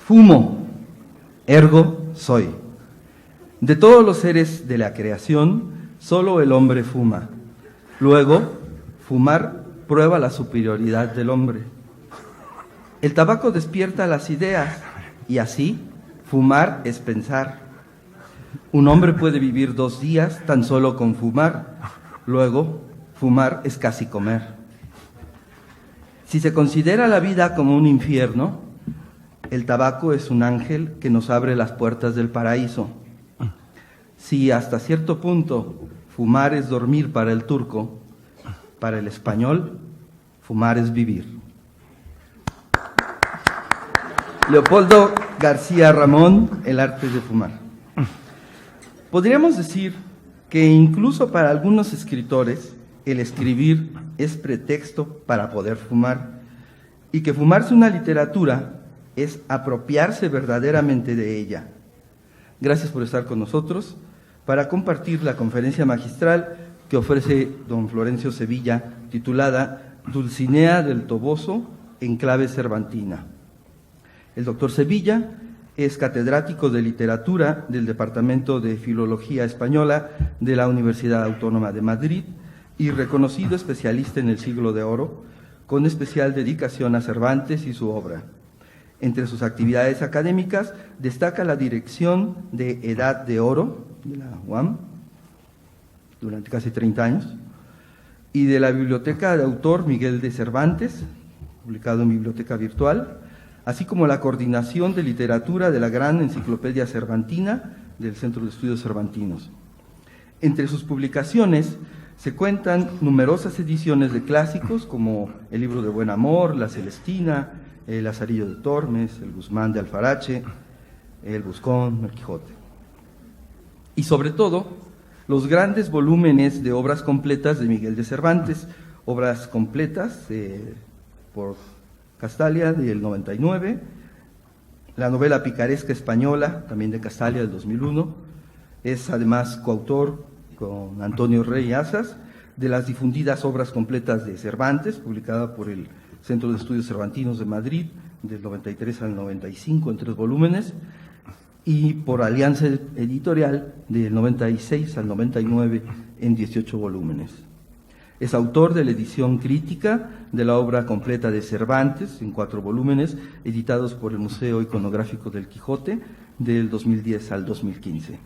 Fumo, ergo soy. De todos los seres de la creación, solo el hombre fuma. Luego, fumar prueba la superioridad del hombre. El tabaco despierta las ideas y así, fumar es pensar. Un hombre puede vivir 2 días tan solo con fumar. Luego, fumar es casi comer. Si se considera la vida como un infierno, el tabaco es un ángel que nos abre las puertas del paraíso. Si hasta cierto punto fumar es dormir para el turco, para el español, fumar es vivir. Leopoldo García Ramón, El arte de fumar. Podríamos decir que incluso para algunos escritores el escribir es pretexto para poder fumar y que fumarse una literatura es apropiarse verdaderamente de ella. Gracias por estar con nosotros para compartir la conferencia magistral que ofrece don Florencio Sevilla, titulada Dulcinea del Toboso en clave cervantina. El doctor Sevilla es catedrático de literatura del Departamento de Filología Española de la Universidad Autónoma de Madrid y reconocido especialista en el Siglo de Oro, con especial dedicación a Cervantes y su obra. Entre sus actividades académicas destaca la dirección de Edad de Oro de la UAM durante casi 30 años y de la Biblioteca de Autor Miguel de Cervantes, publicado en Biblioteca Virtual, así como la coordinación de literatura de la Gran Enciclopedia Cervantina del Centro de Estudios Cervantinos. Entre sus publicaciones se cuentan numerosas ediciones de clásicos como El libro de Buen Amor, La Celestina, El Lazarillo de Tormes, El Guzmán de Alfarache, El Buscón, El Quijote. Y sobre todo, los grandes volúmenes de obras completas de Miguel de Cervantes, obras completas por Castalia del 99, la novela picaresca española, también de Castalia del 2001, es además coautor con Antonio Rey Azas de las difundidas obras completas de Cervantes, publicada por el Centro de Estudios Cervantinos de Madrid, del 93 al 95 en 3 volúmenes, y por Alianza Editorial del 96 al 99 en 18 volúmenes. Es autor de la edición crítica de la obra completa de Cervantes, en 4 volúmenes, editados por el Museo Iconográfico del Quijote, del 2010 al 2015.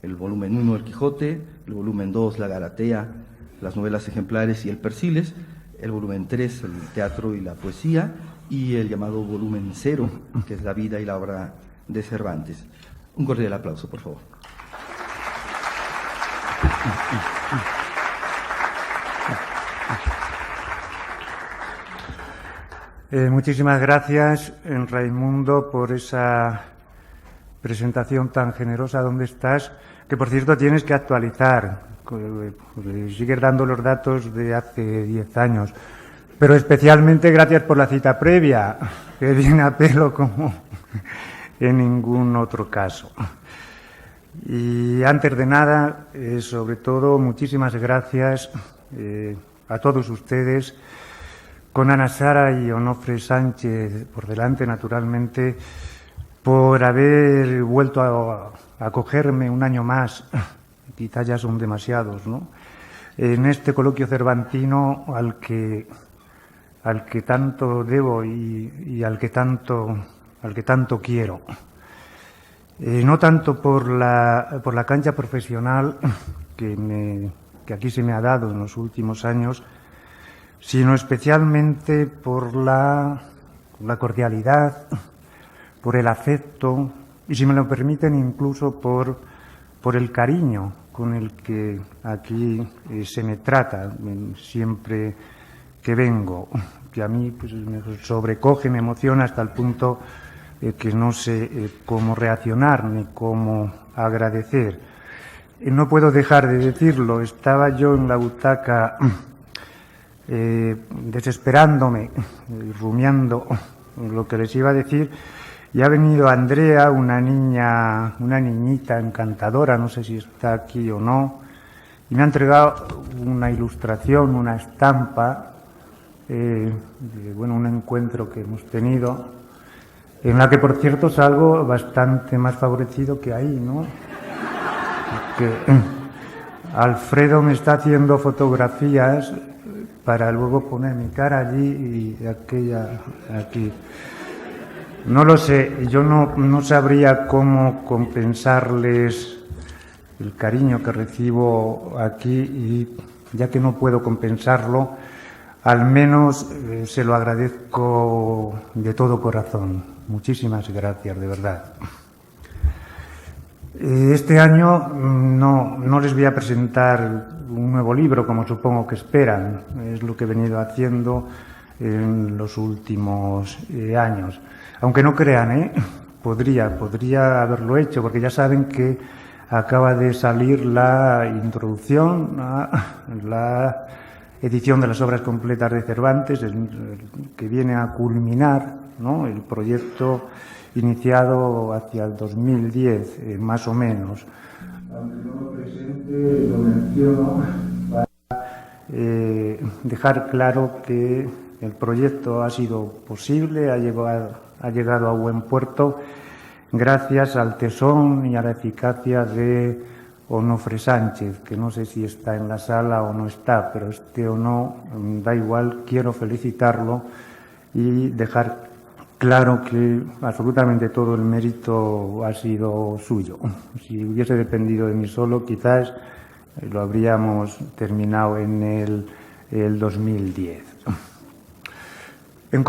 El volumen 1, El Quijote, el volumen 2, La Galatea, las novelas ejemplares y el Persiles, el volumen 3, el teatro y la poesía, y el llamado volumen 0, que es la vida y la obra de Cervantes. Un cordial aplauso, por favor. Muchísimas gracias, Raimundo, por esa presentación tan generosa. ¿Dónde estás? Que, por cierto, tienes que actualizar. Sigues dando los datos de hace 10 años. Pero especialmente gracias por la cita previa, que viene a pelo como en ningún otro caso. Y antes de nada, sobre todo, muchísimas gracias a todos ustedes, con Ana Sara y Onofre Sánchez por delante, naturalmente, por haber vuelto a acogerme un año más, quizás ya son demasiados, ¿no?, en este coloquio cervantino al que tanto debo y al que tanto quiero. No tanto por la cancha profesional que aquí se me ha dado en los últimos años, sino especialmente por la cordialidad, por el afecto y, si me lo permiten, incluso por el cariño con el que aquí se me trata siempre que vengo, que a mí pues, me sobrecoge, me emociona hasta el punto que no sé cómo reaccionar ni cómo agradecer. No puedo dejar de decirlo, estaba yo en la butaca desesperándome, rumiando lo que les iba a decir, y ha venido Andrea, una niñita encantadora, no sé si está aquí o no, y me ha entregado una ilustración, una estampa, de un encuentro que hemos tenido, en la que, por cierto, salgo bastante más favorecido que ahí, ¿no? Que Alfredo me está haciendo fotografías para luego poner mi cara allí y aquella aquí. No lo sé, yo no sabría cómo compensarles el cariño que recibo aquí y ya que no puedo compensarlo, al menos se lo agradezco de todo corazón. Muchísimas gracias, de verdad. Este año no les voy a presentar un nuevo libro, como supongo que esperan. Es lo que he venido haciendo en los últimos años. Aunque no crean, podría haberlo hecho, porque ya saben que acaba de salir la introducción a la edición de las obras completas de Cervantes, que viene a culminar, ¿no?, el proyecto iniciado hacia el 2010, más o menos. Aunque no lo presente, lo menciono para dejar claro que el proyecto ha sido posible, ha llegado a buen puerto gracias al tesón y a la eficacia de Onofre Sánchez, que no sé si está en la sala o no está, pero esté o no, da igual, quiero felicitarlo y dejar claro que absolutamente todo el mérito ha sido suyo. Si hubiese dependido de mí solo, quizás lo habríamos terminado en el 2010. En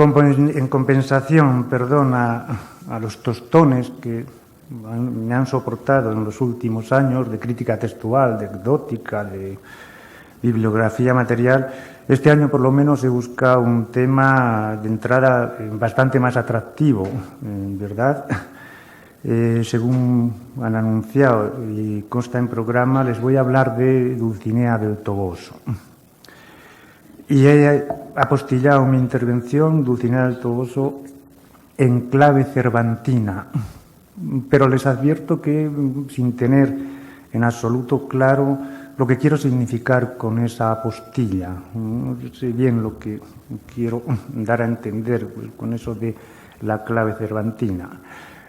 compensación, a los tostones que me han soportado en los últimos años de crítica textual, de anecdótica, de bibliografía material, este año por lo menos he buscado un tema de entrada bastante más atractivo, ¿verdad? Según han anunciado y consta en programa, les voy a hablar de Dulcinea del Toboso. Y he apostillado mi intervención, Dulcinea del Toboso, en clave cervantina. Pero les advierto que, sin tener en absoluto claro lo que quiero significar con esa apostilla, no sé bien lo que quiero dar a entender con eso de la clave cervantina.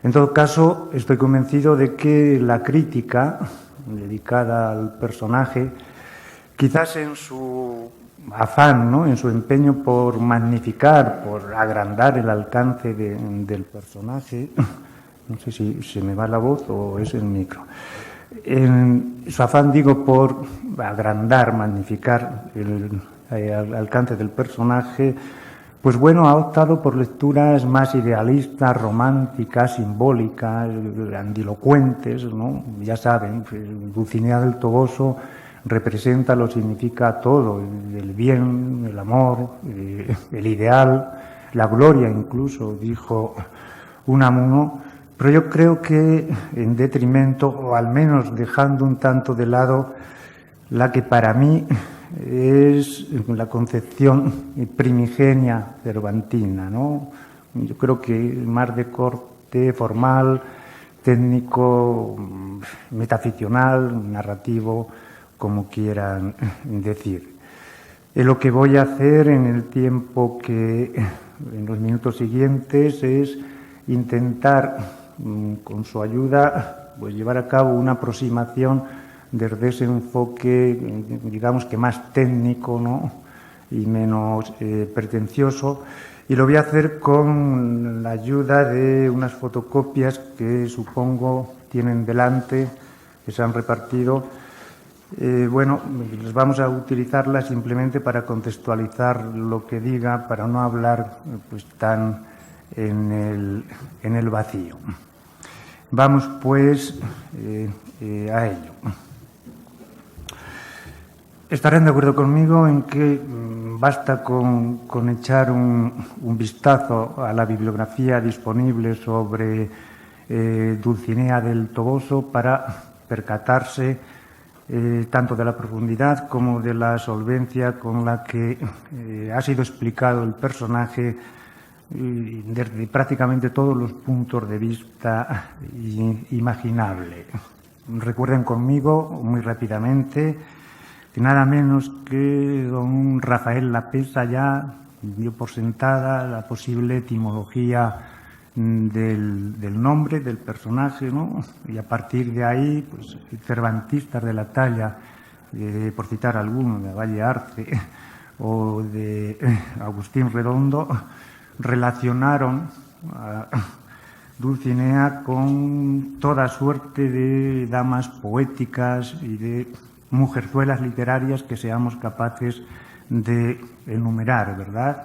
En todo caso, estoy convencido de que la crítica dedicada al personaje, quizás en su afán, ¿no?, en su empeño por magnificar, por agrandar el alcance del personaje, no sé si se me va la voz o es el micro, en su afán, digo, por agrandar, magnificar el alcance del personaje, pues bueno, ha optado por lecturas más idealistas, románticas, simbólicas, grandilocuentes, ¿no? Ya saben, Dulcinea del Toboso representa, lo significa todo, el bien, el amor, el ideal, la gloria incluso, dijo Unamuno, pero yo creo que en detrimento, o al menos dejando un tanto de lado, la que para mí es la concepción primigenia cervantina, ¿no? Yo creo que más de corte formal, técnico, metaficcional, narrativo, como quieran decir. Lo que voy a hacer en el tiempo en los minutos siguientes, es intentar, con su ayuda, pues llevar a cabo una aproximación desde ese enfoque, digamos que más técnico, ¿no?, y menos pretencioso, y lo voy a hacer con la ayuda de unas fotocopias que supongo tienen delante, que se han repartido. Bueno, les vamos a utilizarlas simplemente para contextualizar lo que diga, para no hablar pues tan en el vacío. Vamos pues a ello. Estarán de acuerdo conmigo en que basta con echar un vistazo a la bibliografía disponible sobre Dulcinea del Toboso para percatarse tanto de la profundidad como de la solvencia con la que ha sido explicado el personaje desde prácticamente todos los puntos de vista imaginables. Recuerden conmigo, muy rápidamente, que nada menos que don Rafael Lapesa ya dio por sentada la posible etimología del nombre del personaje, ¿no? Y a partir de ahí, pues, cervantistas de la talla, por citar alguno, de Valle Arce o de Agustín Redondo, relacionaron a Dulcinea con toda suerte de damas poéticas y de mujerzuelas literarias que seamos capaces de enumerar, ¿verdad?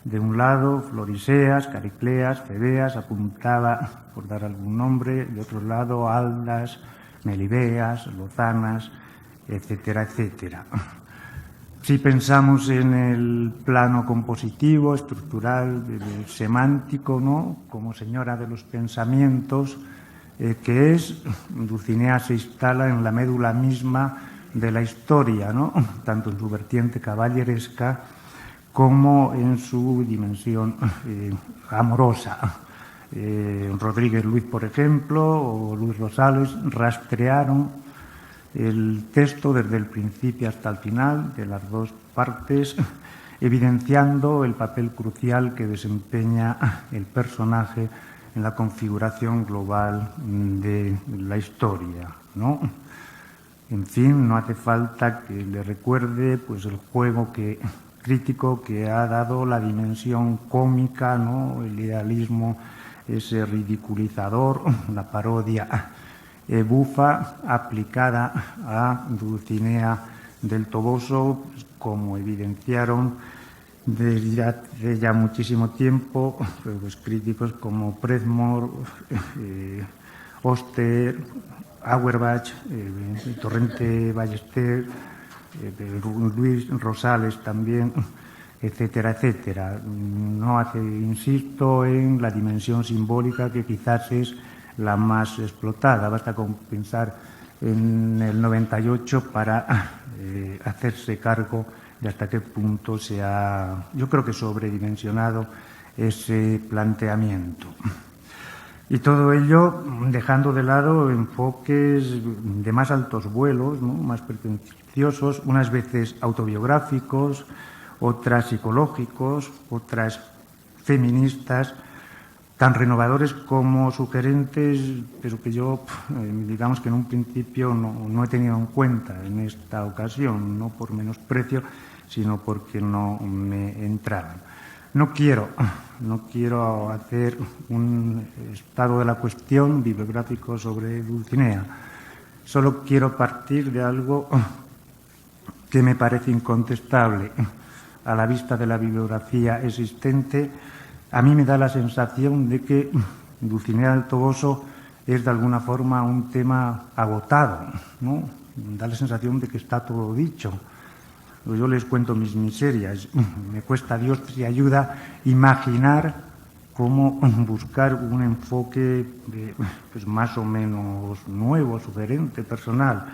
De un lado, Floriseas, Caricleas, Febeas, apuntaba, por dar algún nombre; de otro lado, Aldas, Melibeas, Lozanas, etcétera, etcétera. Si pensamos en el plano compositivo, estructural, semántico, ¿no? Como señora de los pensamientos, que es, Dulcinea se instala en la médula misma de la historia, ¿no? Tanto en su vertiente caballeresca como en su dimensión amorosa. Rodríguez Luis, por ejemplo, o Luis Rosales rastrearon el texto desde el principio hasta el final de las dos partes, evidenciando el papel crucial que desempeña el personaje en la configuración global de la historia, ¿no? En fin, no hace falta que le recuerde, pues, el juego crítico que ha dado la dimensión cómica, ¿no? El idealismo, ese ridiculizador, la parodia bufa aplicada a Dulcinea del Toboso, pues, como evidenciaron desde hace ya muchísimo tiempo, pues, críticos como Predmore, Oster, Auerbach, Torrente Ballester, Luis Rosales también, etcétera, etcétera. No hace, insisto, en la dimensión simbólica, que quizás es la más explotada. Basta con pensar en el 98 para hacerse cargo de hasta qué punto se ha, yo creo que, sobredimensionado ese planteamiento. Y todo ello dejando de lado enfoques de más altos vuelos, ¿no? Más pretenciosos, unas veces autobiográficos, otras psicológicos, otras feministas, tan renovadores como sugerentes, pero que yo, digamos que en un principio no he tenido en cuenta en esta ocasión, no por menosprecio, sino porque no me entraban. No quiero hacer un estado de la cuestión bibliográfico sobre Dulcinea. Solo quiero partir de algo que me parece incontestable. A la vista de la bibliografía existente, a mí me da la sensación de que Dulcinea del Toboso es de alguna forma un tema agotado, ¿no? Da la sensación de que está todo dicho. Yo les cuento mis miserias. Me cuesta, Dios y ayuda, imaginar cómo buscar un enfoque pues, más o menos nuevo, sugerente, personal.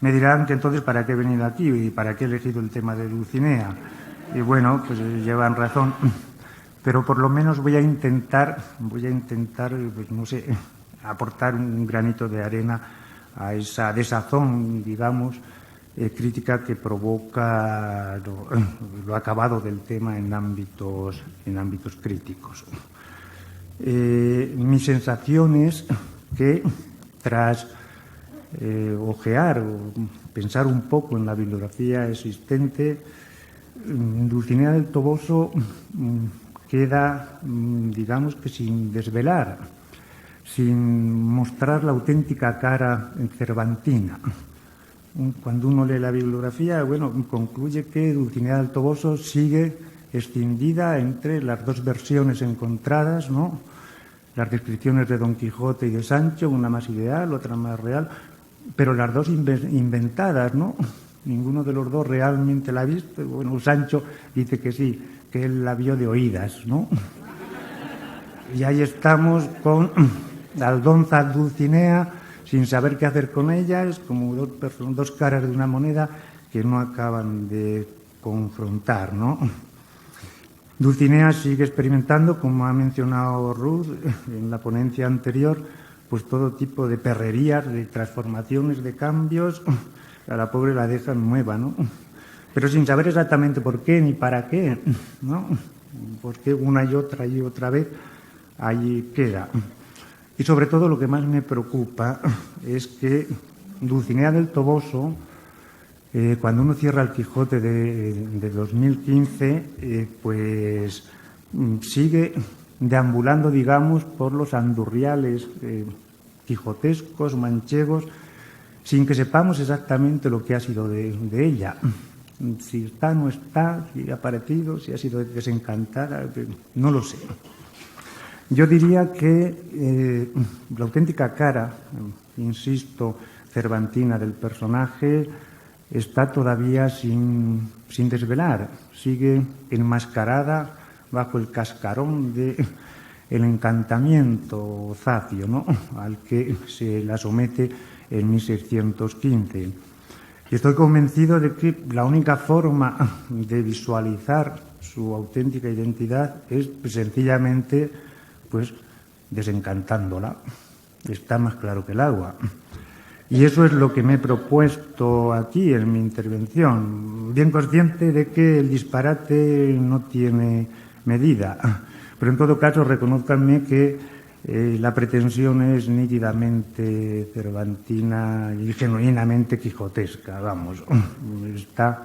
Me dirán que entonces, ¿para qué he venido aquí y para qué he elegido el tema de Dulcinea? Y bueno, pues llevan razón. Pero por lo menos voy a intentar, pues, no sé, aportar un granito de arena a esa desazón, digamos, crítica que provoca lo acabado del tema en ámbitos críticos. Mi sensación es que, tras ojear o pensar un poco en la bibliografía existente, Dulcinea del Toboso queda, digamos que sin desvelar, sin mostrar la auténtica cara cervantina. Cuando uno lee la bibliografía, bueno, concluye que Dulcinea del Toboso sigue escindida entre las dos versiones encontradas, ¿no? Las descripciones de Don Quijote y de Sancho, una más ideal, otra más real, pero las dos inventadas, ¿no? Ninguno de los dos realmente la ha visto. Bueno, Sancho dice que sí, que él la vio de oídas, ¿no? Y ahí estamos con Aldonza Dulcinea, sin saber qué hacer con ella. Es como dos caras de una moneda que no acaban de confrontar, ¿no? Dulcinea sigue experimentando, como ha mencionado Ruth en la ponencia anterior, pues todo tipo de perrerías, de transformaciones, de cambios. A la pobre la dejan nueva, ¿no? Pero sin saber exactamente por qué ni para qué, ¿no? Por qué una y otra vez, ahí queda. Y sobre todo lo que más me preocupa es que Dulcinea del Toboso, cuando uno cierra el Quijote de 2015, pues sigue deambulando, digamos, por los andurriales quijotescos, manchegos, sin que sepamos exactamente lo que ha sido de ella. Si está, no está, si ha aparecido, si ha sido desencantada, no lo sé. Yo diría que la auténtica cara, insisto, cervantina del personaje está todavía sin desvelar, sigue enmascarada bajo el cascarón del encantamiento zafio, ¿no?, al que se la somete en 1615. Y estoy convencido de que la única forma de visualizar su auténtica identidad es sencillamente pues desencantándola. Está más claro que el agua. Y eso es lo que me he propuesto aquí en mi intervención, bien consciente de que el disparate no tiene medida. Pero en todo caso, reconózcanme que la pretensión es nítidamente cervantina y genuinamente quijotesca, vamos, está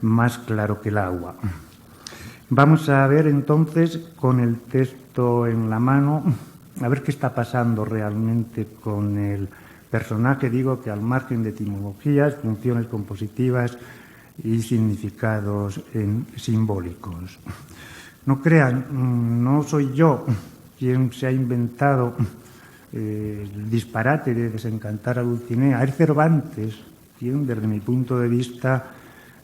más claro que el agua. Vamos a ver entonces, con el texto en la mano, a ver qué está pasando realmente con el personaje. Digo que al margen de etimologías, funciones compositivas y significados simbólicos. No crean, no soy yo quien se ha inventado el disparate de desencantar a Dulcinea. Es Cervantes quien, desde mi punto de vista,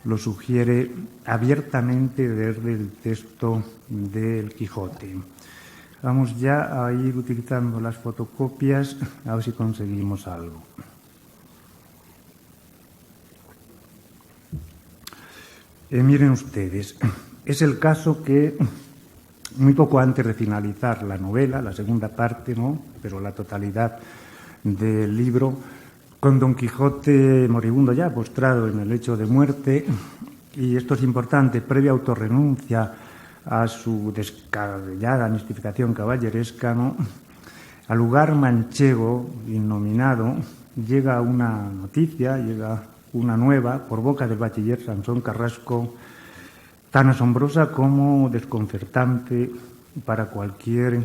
lo sugiere abiertamente desde el texto del Quijote. Vamos ya a ir utilizando las fotocopias a ver si conseguimos algo. Miren ustedes, es el caso que muy poco antes de finalizar la novela, la segunda parte, ¿no?, pero la totalidad del libro, con Don Quijote moribundo ya, postrado en el lecho de muerte, y esto es importante, previa autorrenuncia a su descabellada mistificación caballeresca, ¿no?, al lugar manchego innominado llega una noticia, llega una nueva, por boca del bachiller Sansón Carrasco, tan asombrosa como desconcertante para cualquier,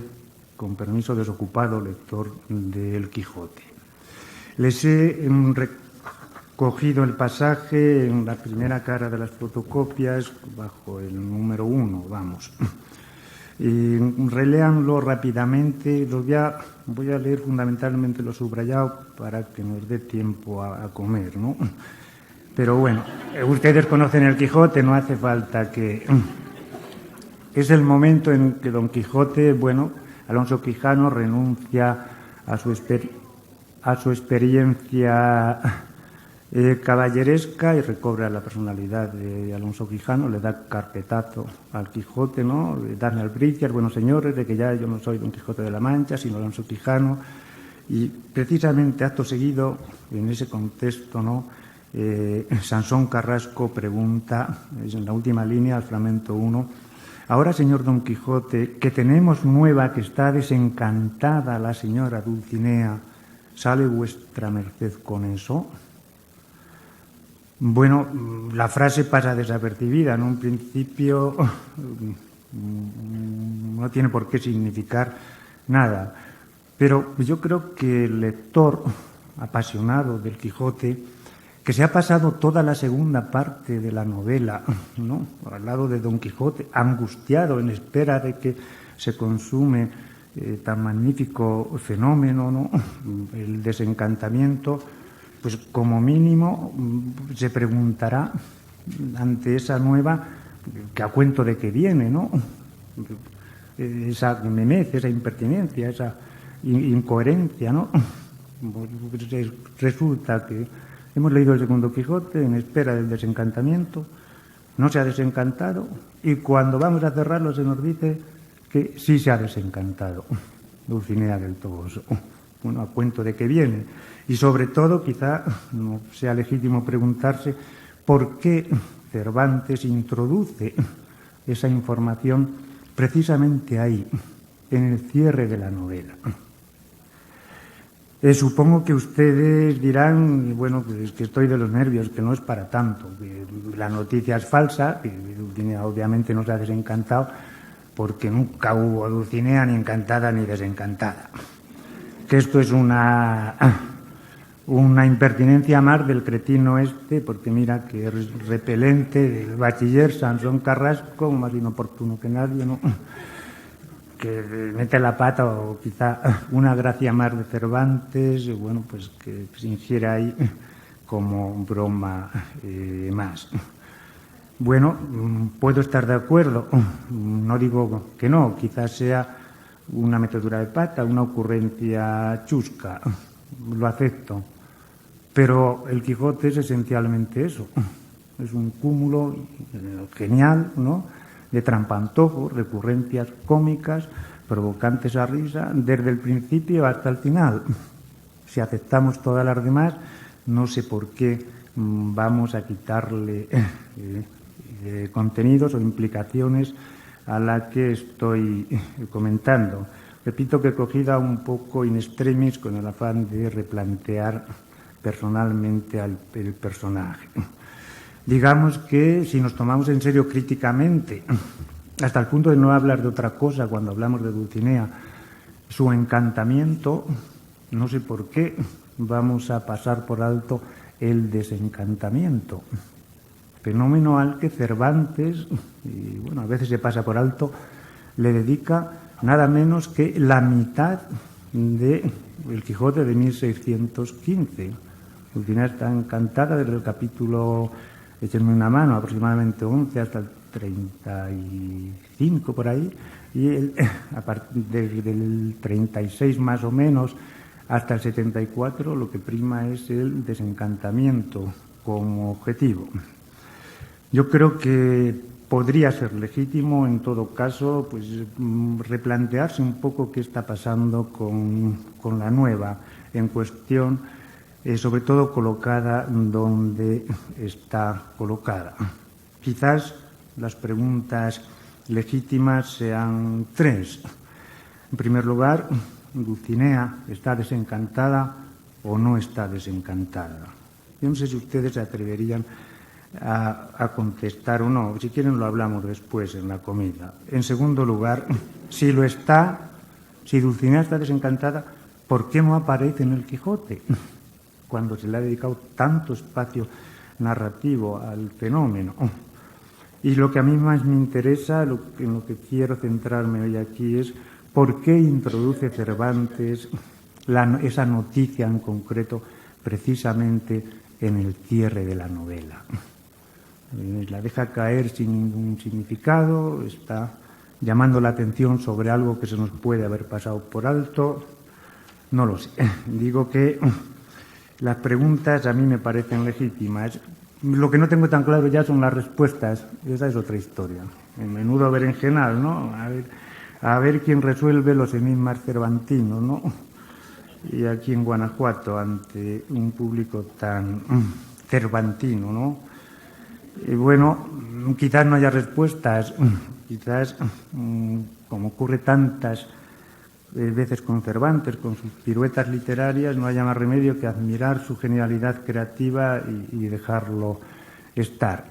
con permiso, desocupado lector del Quijote. Les he recogido el pasaje en la primera cara de las fotocopias, bajo el número 1, vamos. Reléanlo rápidamente. Voy a leer fundamentalmente lo subrayado para que nos dé tiempo a comer, ¿no? Pero bueno, ustedes conocen el Quijote, no hace falta que... Es el momento en que Don Quijote, Alonso Quijano renuncia a su experiencia caballeresca y recobra la personalidad de Alonso Quijano, le da carpetazo al Quijote, ¿no?, darme albricias, buenos señores, de que ya yo no soy Don Quijote de la Mancha, sino Alonso Quijano. Y precisamente acto seguido, en ese contexto, ¿no?, Sansón Carrasco pregunta, en la última línea, al fragmento 1, ahora, señor Don Quijote, que tenemos nueva que está desencantada la señora Dulcinea, ¿sale vuestra merced con eso? Bueno, la frase pasa desapercibida, en un principio no tiene por qué significar nada, pero yo creo que el lector apasionado del Quijote, que se ha pasado toda la segunda parte de la novela, ¿no?, al lado de Don Quijote, angustiado en espera de que se consume tan magnífico fenómeno, ¿no?, el desencantamiento, pues como mínimo se preguntará ante esa nueva, que a cuento de que viene, ¿no?, esa memez, esa impertinencia, esa incoherencia, ¿no? Resulta que hemos leído el segundo Quijote en espera del desencantamiento, no se ha desencantado, y cuando vamos a cerrarlo se nos dice que sí se ha desencantado Dulcinea del Toboso. Bueno, a cuento de que viene. Y sobre todo, quizá no sea legítimo preguntarse por qué Cervantes introduce esa información precisamente ahí, en el cierre de la novela. Supongo que ustedes dirán, bueno, es que estoy de los nervios, que no es para tanto, que la noticia es falsa, que Dulcinea obviamente no se ha desencantado, porque nunca hubo Dulcinea ni encantada ni desencantada. Que esto es una impertinencia más del cretino este, porque mira que es repelente del bachiller Sansón Carrasco, más inoportuno que nadie, ¿no? Que mete la pata, o quizá una gracia más de Cervantes, bueno, pues que se ingiere ahí como broma más. Bueno, puedo estar de acuerdo, no digo que no, quizás sea una metedura de pata, una ocurrencia chusca, lo acepto, pero el Quijote es esencialmente eso, es un cúmulo genial, ¿no?, de trampantojos, recurrencias cómicas, provocantes a risa, desde el principio hasta el final. Si aceptamos todas las demás, no sé por qué vamos a quitarle contenidos o implicaciones a la que estoy comentando. Repito que he cogido un poco in extremis con el afán de replantear personalmente el personaje. Digamos que si nos tomamos en serio críticamente, hasta el punto de no hablar de otra cosa cuando hablamos de Dulcinea, su encantamiento, no sé por qué vamos a pasar por alto el desencantamiento, fenómeno al que Cervantes, y bueno, a veces se pasa por alto, le dedica nada menos que la mitad de El Quijote de 1615. Dulcinea está encantada desde el capítulo, échenme una mano, aproximadamente 11 hasta el 35 por ahí, y a partir del 36 más o menos hasta el 74 lo que prima es el desencantamiento como objetivo. Yo creo que podría ser legítimo, en todo caso, pues replantearse un poco qué está pasando con la nueva en cuestión, sobre todo colocada donde está colocada. Quizás las preguntas legítimas sean tres. En primer lugar, ¿Dulcinea está desencantada o no está desencantada? Yo no sé si ustedes se atreverían a contestar o no. Si quieren lo hablamos después en la comida. En segundo lugar, si lo está, si Dulcinea está desencantada, ¿por qué no aparece en el Quijote cuando se le ha dedicado tanto espacio narrativo al fenómeno? Y lo que a mí más me interesa, en lo que quiero centrarme hoy aquí, es por qué introduce Cervantes esa noticia en concreto precisamente en el cierre de la novela. La deja caer sin ningún significado, está llamando la atención sobre algo que se nos puede haber pasado por alto. No lo sé. Digo que las preguntas a mí me parecen legítimas. Lo que no tengo tan claro ya son las respuestas. Esa es otra historia. El menudo berenjenal, ¿no? A ver quién resuelve los enigmas cervantinos, ¿no? Y aquí en Guanajuato, ante un público tan cervantino, ¿no? Y bueno, quizás no haya respuestas, quizás, como ocurre tantas veces con Cervantes, con sus piruetas literarias, no haya más remedio que admirar su genialidad creativa y dejarlo estar.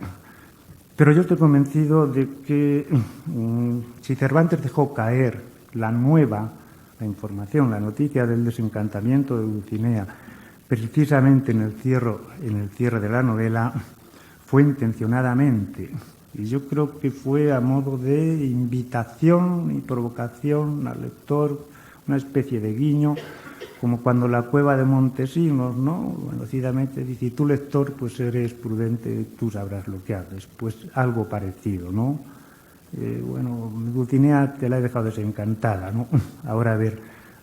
Pero yo estoy convencido de que si Cervantes dejó caer la información, la noticia del desencantamiento de Dulcinea, precisamente en el cierre de la novela, fue intencionadamente. Y yo creo que fue a modo de invitación y provocación al lector, una especie de guiño, como cuando la cueva de Montesinos, ¿no? Conocidamente dice, y tú lector, pues eres prudente, tú sabrás lo que haces. Pues algo parecido, ¿no? Bueno, Dulcinea te la he dejado desencantada, ¿no? Ahora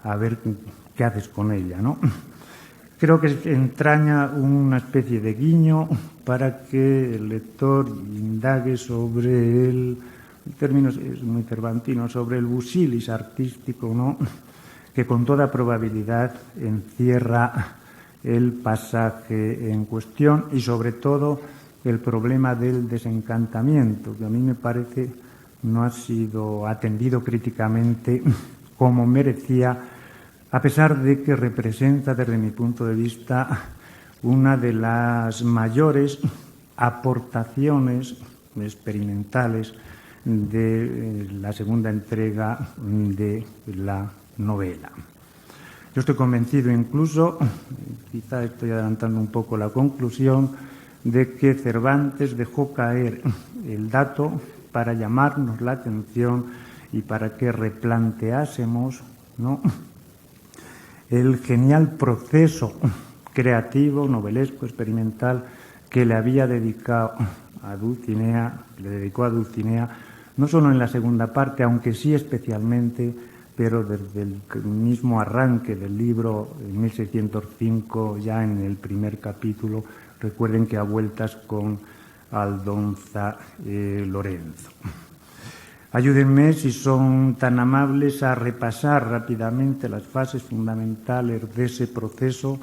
a ver qué haces con ella, ¿no? Creo que entraña una especie de guiño para que el lector indague sobre el término es muy cervantino, sobre el busilis artístico, ¿no?, que con toda probabilidad encierra el pasaje en cuestión y sobre todo el problema del desencantamiento, que a mí me parece no ha sido atendido críticamente como merecía, a pesar de que representa, desde mi punto de vista, una de las mayores aportaciones experimentales de la segunda entrega de la novela. Yo estoy convencido incluso, quizá estoy adelantando un poco la conclusión, de que Cervantes dejó caer el dato para llamarnos la atención y para que replanteásemos, ¿no?, el genial proceso creativo, novelesco, experimental que le había dedicado a Dulcinea, no solo en la segunda parte, aunque sí especialmente, pero desde el mismo arranque del libro, en 1605, ya en el primer capítulo. Recuerden que a vueltas con Aldonza Lorenzo. Ayúdenme, si son tan amables, a repasar rápidamente las fases fundamentales de ese proceso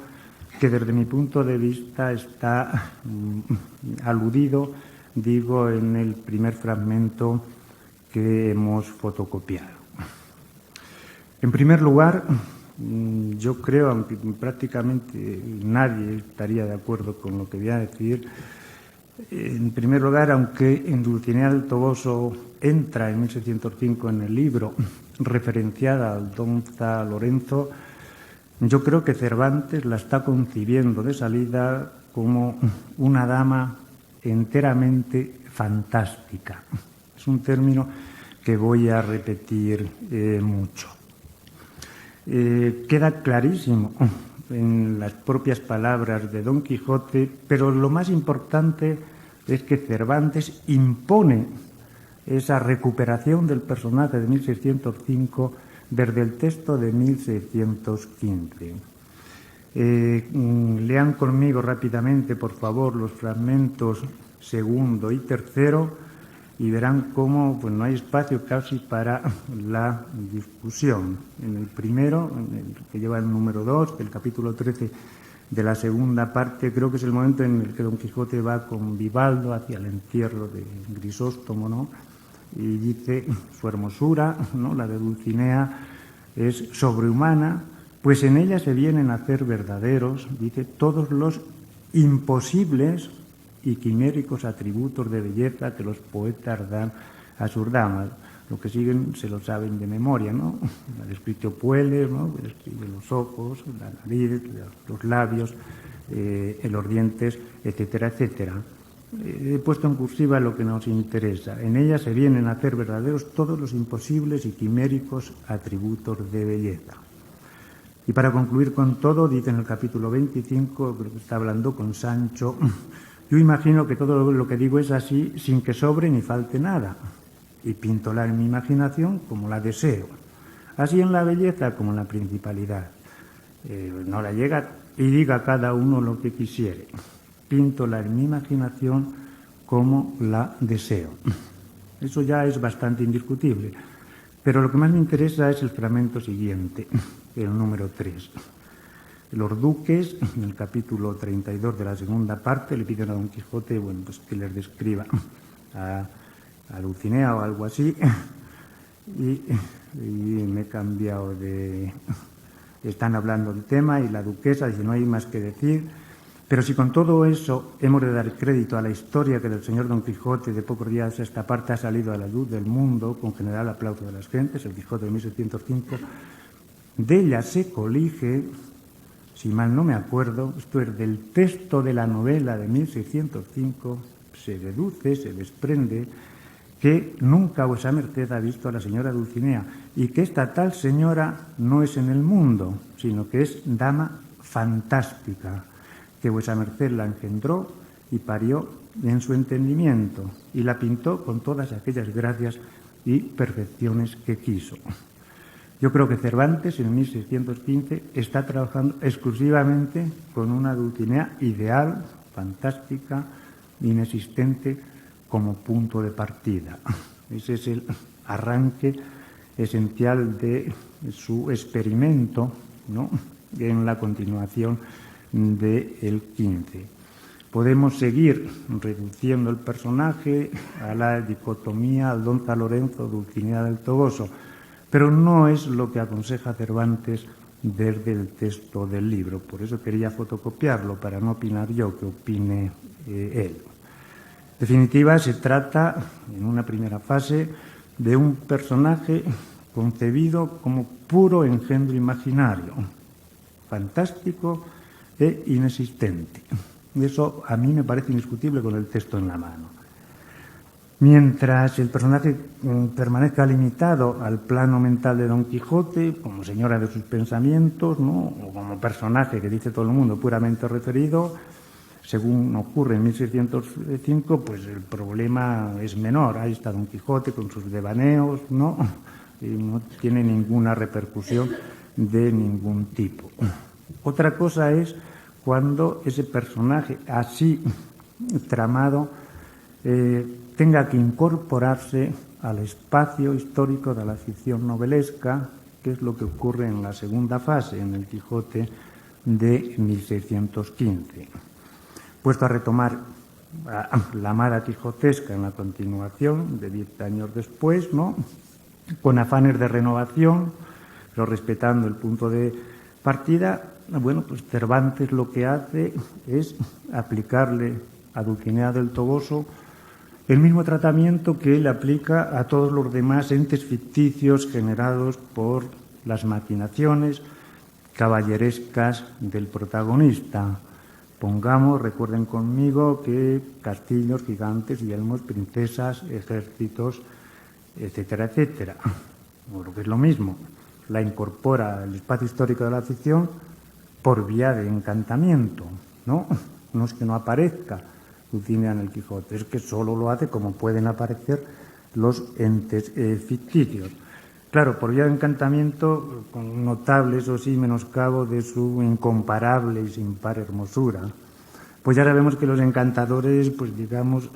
que desde mi punto de vista está aludido, digo, en el primer fragmento que hemos fotocopiado. En primer lugar, yo creo, aunque prácticamente nadie estaría de acuerdo con lo que voy a decir, en primer lugar, aunque en Dulcinea del Toboso entra en 1605 en el libro referenciada a Aldonza Lorenzo, yo creo que Cervantes la está concibiendo de salida como una dama enteramente fantástica. Es un término que voy a repetir mucho. Queda clarísimo en las propias palabras de Don Quijote, pero lo más importante es que Cervantes impone esa recuperación del personaje de 1605 desde el texto de 1615. Lean conmigo rápidamente, por favor, los fragmentos segundo y tercero y verán cómo no hay espacio casi para la discusión. En el primero, en el que lleva el número 2, el capítulo 13 de la segunda parte, creo que es el momento en el que Don Quijote va con Vivaldo hacia el entierro de Grisóstomo, ¿no?, y dice: su hermosura, ¿no?, la de Dulcinea, es sobrehumana, pues en ella se vienen a hacer verdaderos, dice, todos los imposibles y quiméricos atributos de belleza que los poetas dan a sus damas. Lo que siguen se lo saben de memoria, ¿no? Ha descrito Pueles, ¿no?, describe los ojos, la nariz, los labios, los dientes, etcétera, etcétera. He puesto en cursiva lo que nos interesa. En ella se vienen a hacer verdaderos todos los imposibles y quiméricos atributos de belleza. Y para concluir con todo, dice en el capítulo 25, creo que está hablando con Sancho: yo imagino que todo lo que digo es así, sin que sobre ni falte nada, y píntola en mi imaginación como la deseo, así en la belleza como en la principalidad. No la llega y diga cada uno lo que quisiere. Píntola en mi imaginación como la deseo. Eso ya es bastante indiscutible. Pero lo que más me interesa es el fragmento siguiente, el número 3. Los duques, en el capítulo 32 de la segunda parte, le piden a Don Quijote, pues que les describa a Dulcinea o algo así, y me he cambiado de... Están hablando del tema y la duquesa dice: no hay más que decir. Pero si con todo eso hemos de dar crédito a la historia que del señor Don Quijote de pocos días a esta parte ha salido a la luz del mundo, con general aplauso de las gentes, el Quijote de 1605, de ella se colige, si mal no me acuerdo, esto es del texto de la novela de 1605, se deduce, se desprende que nunca vuesa merced ha visto a la señora Dulcinea y que esta tal señora no es en el mundo, sino que es dama fantástica, que vuesa merced la engendró y parió en su entendimiento y la pintó con todas aquellas gracias y perfecciones que quiso. Yo creo que Cervantes en 1615 está trabajando exclusivamente con una Dulcinea ideal, fantástica, inexistente como punto de partida. Ese es el arranque esencial de su experimento, ¿no?, en la continuación del 15. Podemos seguir reduciendo el personaje a la dicotomía Aldonza Lorenzo, Dulcinea del Toboso, pero no es lo que aconseja Cervantes desde el texto del libro. Por eso quería fotocopiarlo, para no opinar yo, que opine él. En definitiva, se trata, en una primera fase, de un personaje concebido como puro engendro imaginario, fantástico e inexistente. Eso a mí me parece indiscutible con el texto en la mano. Mientras el personaje permanezca limitado al plano mental de Don Quijote, como señora de sus pensamientos, ¿no?, o como personaje que dice todo el mundo puramente referido, según ocurre en 1605, pues el problema es menor. Ahí está Don Quijote con sus devaneos, ¿no?, y no tiene ninguna repercusión de ningún tipo. Otra cosa es cuando ese personaje así tramado tenga que incorporarse al espacio histórico de la ficción novelesca, que es lo que ocurre en la segunda fase, en el Quijote de 1615. Puesto a retomar la Mara quijotesca en la continuación, de 10 años después, ¿no?, con afanes de renovación, pero respetando el punto de partida, bueno, pues Cervantes lo que hace es aplicarle a Dulcinea del Toboso el mismo tratamiento que él aplica a todos los demás entes ficticios generados por las maquinaciones caballerescas del protagonista. Pongamos, recuerden conmigo, que castillos, gigantes, yelmos, princesas, ejércitos, etcétera, etcétera. O lo que es lo mismo, la incorpora al espacio histórico de la ficción por vía de encantamiento, ¿no? No es que no aparezca Dulcinea en el Quijote, es que solo lo hace como pueden aparecer los entes ficticios. Claro, por vía de encantamiento, con notable, eso sí, menoscabo de su incomparable y sin par hermosura. Pues ya sabemos que los encantadores, pues digamos,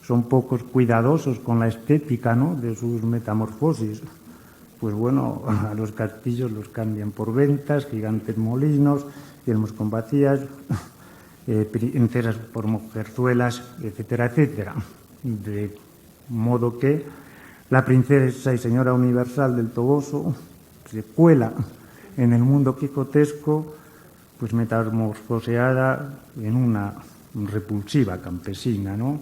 son pocos cuidadosos con la estética, ¿no?, de sus metamorfosis. Pues bueno, a los castillos los cambian por ventas, gigantes molinos, yelmos con bacías, princesas por mujerzuelas, etcétera, etcétera. De modo que la princesa y señora universal del Toboso se cuela en el mundo quijotesco, pues metamorfoseada en una repulsiva campesina, ¿no?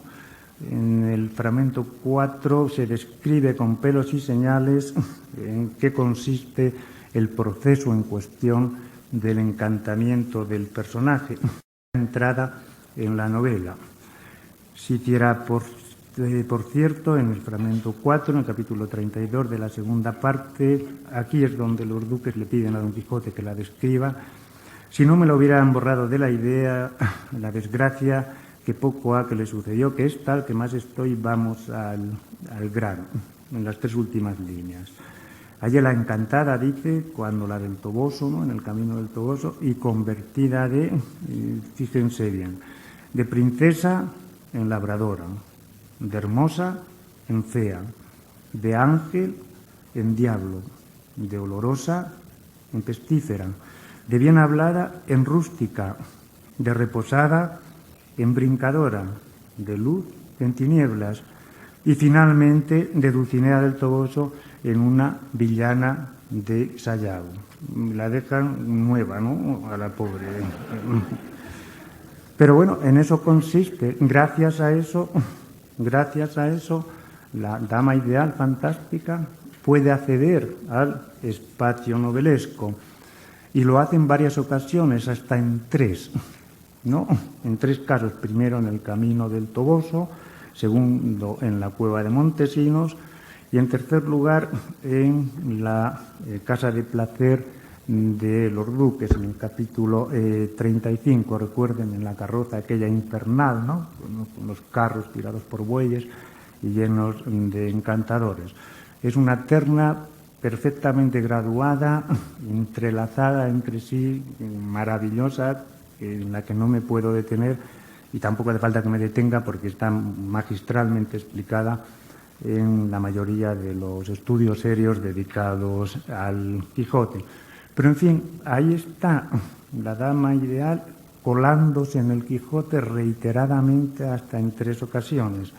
En el fragmento 4 se describe con pelos y señales en qué consiste el proceso en cuestión del encantamiento del personaje. Entrada en la novela. Siquiera, por cierto, en el fragmento 4, en el capítulo 32 de la segunda parte, aquí es donde los duques le piden a Don Quijote que la describa. Si no me lo hubieran borrado de la idea, la desgracia que poco ha que le sucedió, que es tal que más estoy, vamos al grano, en las 3 últimas líneas. Allí la encantada dice, cuando la del Toboso, ¿no?, en el camino del Toboso, y convertida fíjense bien, de princesa en labradora, de hermosa en fea, de ángel en diablo, de olorosa en pestífera, de bien hablada en rústica, de reposada en brincadora, de luz en tinieblas, y finalmente de Dulcinea del Toboso en una villana de Sayago. La dejan nueva, ¿no?, a la pobre. Pero bueno, en eso consiste. Gracias a eso, la dama ideal fantástica puede acceder al espacio novelesco, y lo hace en varias ocasiones, hasta en 3, ¿no? En 3 casos. Primero en el camino del Toboso, segundo en la cueva de Montesinos, y en tercer lugar en la casa de placer de los duques, en el capítulo 35, recuerden, en la carroza aquella infernal, ¿no?, con los carros tirados por bueyes y llenos de encantadores. Es una terna perfectamente graduada, entrelazada entre sí, maravillosa, en la que no me puedo detener, y tampoco hace falta que me detenga porque está magistralmente explicada en la mayoría de los estudios serios dedicados al Quijote. Pero en fin, ahí está la dama ideal colándose en el Quijote reiteradamente hasta en 3 ocasiones.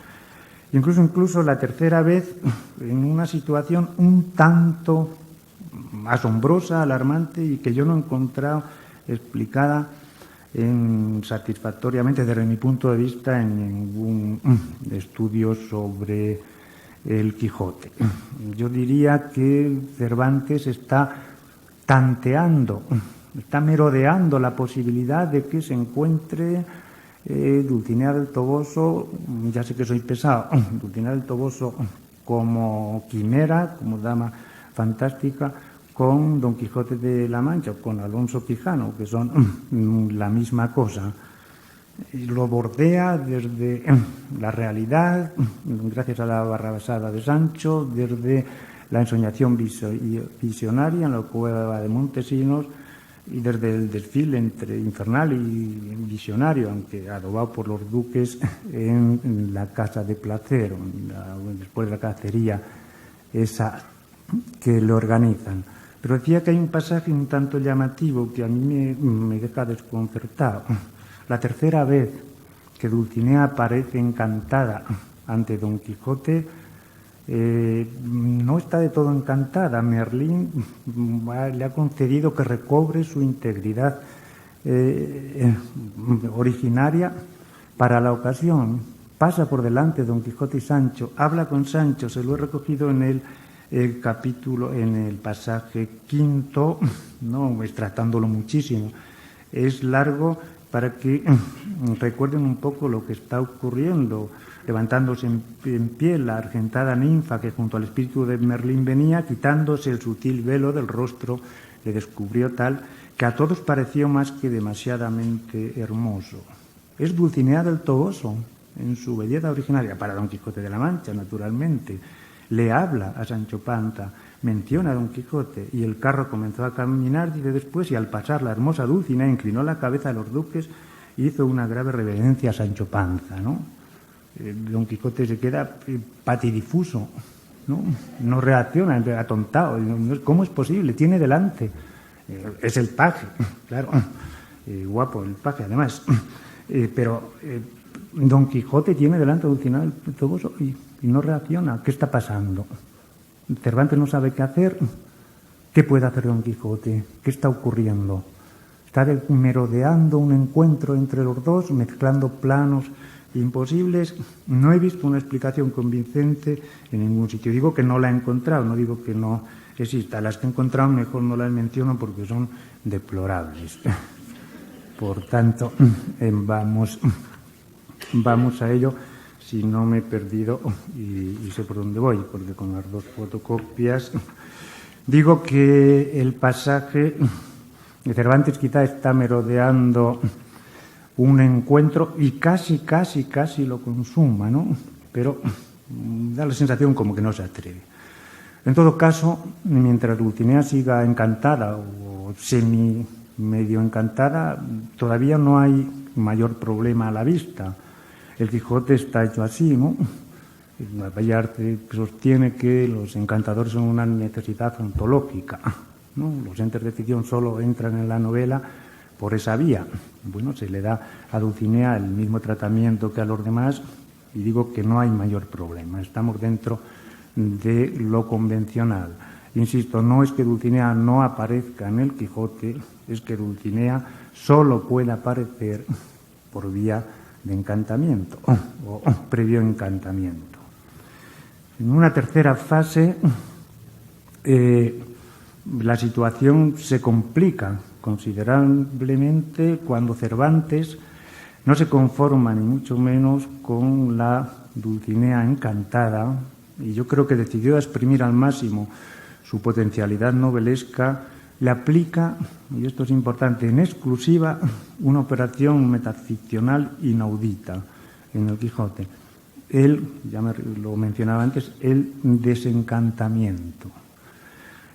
incluso la tercera vez en una situación un tanto asombrosa, alarmante y que yo no he encontrado explicada satisfactoriamente desde mi punto de vista en ningún estudio sobre el Quijote. Yo diría que Cervantes está tanteando, está merodeando la posibilidad de que se encuentre Dulcinea del Toboso, ya sé que soy pesado, Dulcinea del Toboso como quimera, como dama fantástica, con Don Quijote de la Mancha, con Alonso Quijano, que son la misma cosa. Lo bordea desde la realidad, gracias a la barrabasada de Sancho, desde la ensoñación visionaria en la cueva de Montesinos y desde el desfile entre infernal y visionario, aunque adobado por los duques en la casa de Placero, después de la cacería esa que le organizan. Pero decía que hay un pasaje un tanto llamativo que a mí me deja desconcertado. La tercera vez que Dulcinea aparece encantada ante Don Quijote, no está de todo encantada. Merlín le ha concedido que recobre su integridad originaria para la ocasión. Pasa por delante Don Quijote y Sancho, habla con Sancho, se lo he recogido en el capítulo, en el pasaje quinto, no tratándolo muchísimo, es largo para que recuerden un poco lo que está ocurriendo. Levantándose en pie la argentada ninfa que junto al espíritu de Merlín venía, quitándose el sutil velo del rostro, le descubrió tal que a todos pareció más que demasiadamente hermoso. Es Dulcinea del Toboso, en su belleza originaria, para Don Quijote de la Mancha, naturalmente. Le habla a Sancho Panza, menciona a Don Quijote, y el carro comenzó a caminar, dice después, y al pasar la hermosa Dulcinea inclinó la cabeza a los duques y hizo una grave reverencia a Sancho Panza, ¿no? Don Quijote se queda patidifuso, no reacciona, atontado. ¿Cómo es posible? Tiene delante. Es el paje, claro. Guapo el paje, además. Pero Don Quijote tiene delante a Dulcinea del Toboso y no reacciona. ¿Qué está pasando? Cervantes no sabe qué hacer. ¿Qué puede hacer Don Quijote? ¿Qué está ocurriendo? Está merodeando un encuentro entre los dos, mezclando planos imposibles. No he visto una explicación convincente en ningún sitio. Digo que no la he encontrado, no digo que no exista. Las que he encontrado mejor no las menciono porque son deplorables. Por tanto, vamos a ello, si no me he perdido y sé por dónde voy, porque con las dos fotocopias digo que el pasaje de Cervantes quizá está merodeando un encuentro y casi lo consuma, ¿no? Pero da la sensación como que no se atreve. En todo caso, mientras Dulcinea siga encantada o medio encantada, todavía no hay mayor problema a la vista. El Quijote está hecho así, ¿no? Ballarte sostiene que los encantadores son una necesidad ontológica, ¿no? Los entes de ficción solo entran en la novela por esa vía. Bueno, se le da a Dulcinea el mismo tratamiento que a los demás y digo que no hay mayor problema. Estamos dentro de lo convencional. Insisto, no es que Dulcinea no aparezca en el Quijote, es que Dulcinea solo puede aparecer por vía de encantamiento o previo encantamiento. En una tercera fase, la situación se complica considerablemente cuando Cervantes no se conforma ni mucho menos con la Dulcinea encantada y yo creo que decidió exprimir al máximo su potencialidad novelesca, le aplica, y esto es importante, en exclusiva una operación metaficcional inaudita en el Quijote. Ya lo mencionaba antes, el desencantamiento.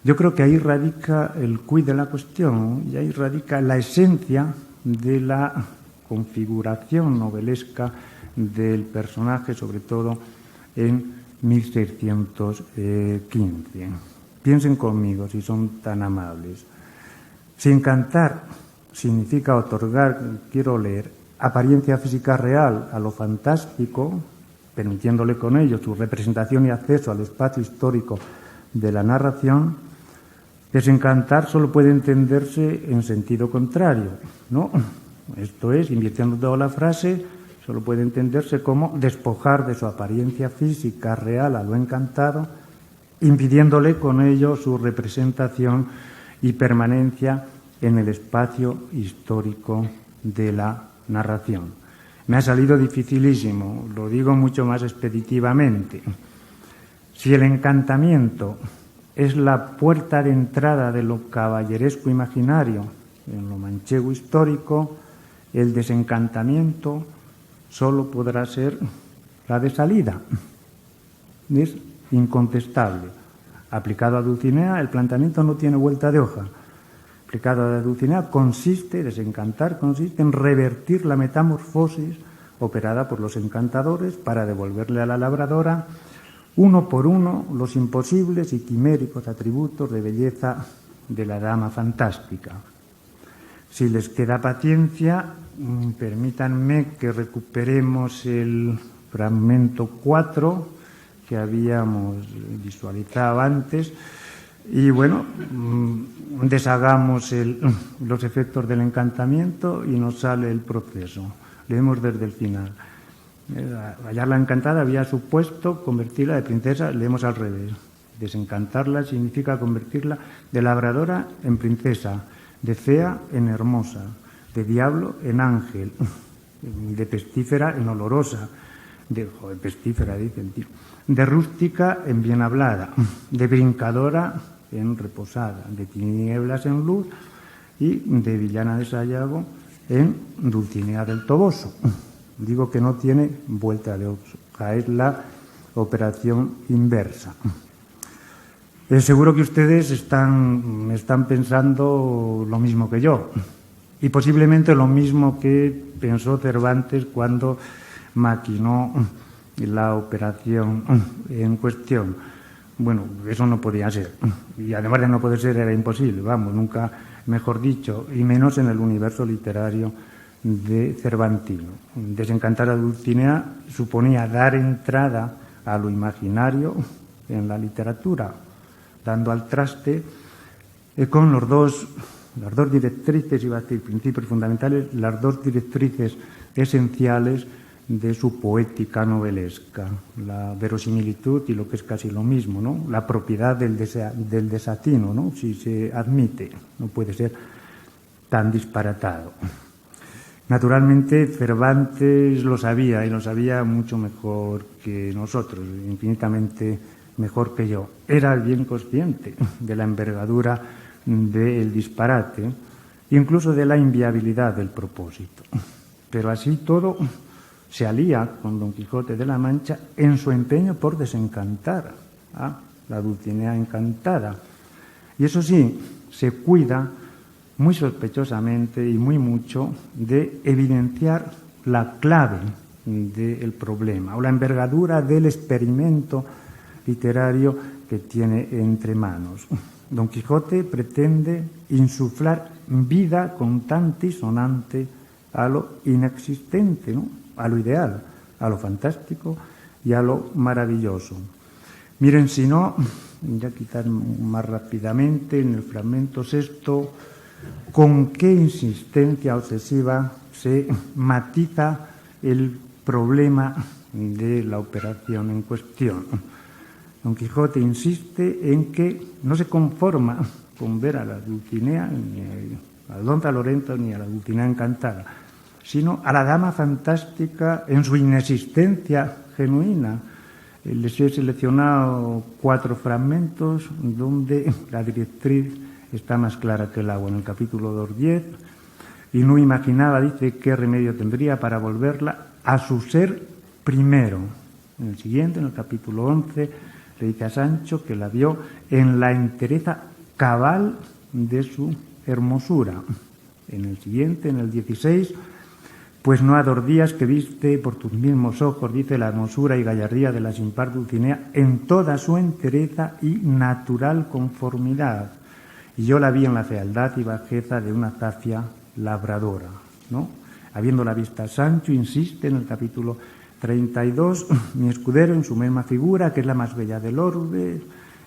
Yo creo que ahí radica el quid de la cuestión y ahí radica la esencia de la configuración novelesca del personaje, sobre todo en 1615. Piensen conmigo, si son tan amables. Si encantar significa otorgar, quiero leer, apariencia física real a lo fantástico, permitiéndole con ello su representación y acceso al espacio histórico de la narración, desencantar solo puede entenderse en sentido contrario, ¿no? Esto es, invirtiendo toda la frase, solo puede entenderse como despojar de su apariencia física real a lo encantado, impidiéndole con ello su representación y permanencia en el espacio histórico de la narración. Me ha salido dificilísimo, lo digo mucho más expeditivamente. Si el encantamiento es la puerta de entrada de lo caballeresco imaginario en lo manchego histórico, el desencantamiento solo podrá ser la de salida. Es incontestable. Aplicado a Dulcinea, el planteamiento no tiene vuelta de hoja. Aplicado a Dulcinea, desencantar consiste en revertir la metamorfosis operada por los encantadores para devolverle a la labradora uno por uno los imposibles y quiméricos atributos de belleza de la dama fantástica. Si les queda paciencia, permítanme que recuperemos el fragmento 4 que habíamos visualizado antes y, bueno, deshagamos los efectos del encantamiento y nos sale el proceso. Leemos desde el final. Hallarla encantada había supuesto convertirla de princesa, leemos al revés. Desencantarla significa convertirla de labradora en princesa, de fea en hermosa, de diablo en ángel, de pestífera en olorosa, pestífera dice el tío, de rústica en bien hablada, de brincadora en reposada, de tinieblas en luz y de villana de Sayago en Dulcinea del Toboso. Digo que no tiene vuelta de hoja, es la operación inversa. Seguro que ustedes están pensando lo mismo que yo y posiblemente lo mismo que pensó Cervantes cuando maquinó la operación en cuestión. Bueno, eso no podía ser y además de no poder ser era imposible, vamos, nunca mejor dicho, y menos en el universo literario de Cervantino. Desencantar a Dulcinea suponía dar entrada a lo imaginario en la literatura, dando al traste con las dos directrices, iba a decir principios fundamentales, las dos directrices esenciales de su poética novelesca, la verosimilitud y lo que es casi lo mismo, ¿no? La propiedad del desatino, ¿no? Si se admite, no puede ser tan disparatado. Naturalmente, Cervantes lo sabía y lo sabía mucho mejor que nosotros, infinitamente mejor que yo. Era bien consciente de la envergadura del disparate, incluso de la inviabilidad del propósito. Pero así todo se alía con Don Quijote de la Mancha en su empeño por desencantar a la Dulcinea encantada. Y eso sí, se cuida muy sospechosamente y muy mucho de evidenciar la clave del problema o la envergadura del experimento literario que tiene entre manos. Don Quijote pretende insuflar vida contante y sonante a lo inexistente, ¿no? A lo ideal, a lo fantástico y a lo maravilloso. Miren, si no, ya quizás más rápidamente en el fragmento 6, con qué insistencia obsesiva se matiza el problema de la operación en cuestión. Don Quijote insiste en que no se conforma con ver a la Dulcinea, ni a Don Lorenzo, ni a la Dulcinea encantada, sino a la dama fantástica en su inexistencia genuina. Les he seleccionado 4 fragmentos donde la directriz está más clara que el agua. En el capítulo 2:10, y no imaginaba, dice, qué remedio tendría para volverla a su ser primero. En el siguiente, en el capítulo 11, le dice a Sancho que la vio en la entereza cabal de su hermosura. En el siguiente, en el 16, pues no ha 2 días que viste por tus mismos ojos, dice, la hermosura y gallardía de la sin par Dulcinea en toda su entereza y natural conformidad. Y yo la vi en la fealdad y bajeza de una zafia labradora, ¿no? Habiéndola vista, Sancho insiste en el capítulo 32, mi escudero en su misma figura, que es la más bella del orbe,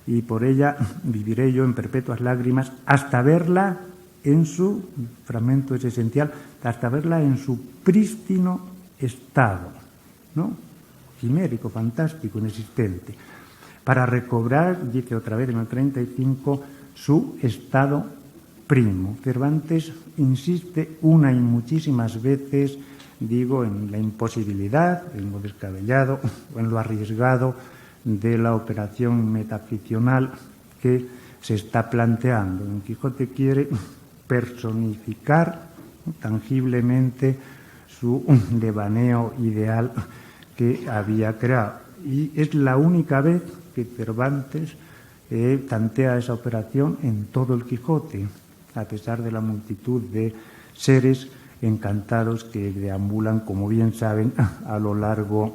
y por ella viviré yo en perpetuas lágrimas hasta verla en su, fragmento es esencial, hasta verla en su prístino estado, ¿no? Quimérico, fantástico, inexistente, para recobrar, dice otra vez en el 35, su estado primo. Cervantes insiste una y muchísimas veces, digo, en la imposibilidad, en lo descabellado, en lo arriesgado de la operación metaficcional que se está planteando. Don Quijote quiere personificar tangiblemente su devaneo ideal que había creado. Y es la única vez que Cervantes tantea esa operación en todo el Quijote, a pesar de la multitud de seres encantados que deambulan, como bien saben, a lo largo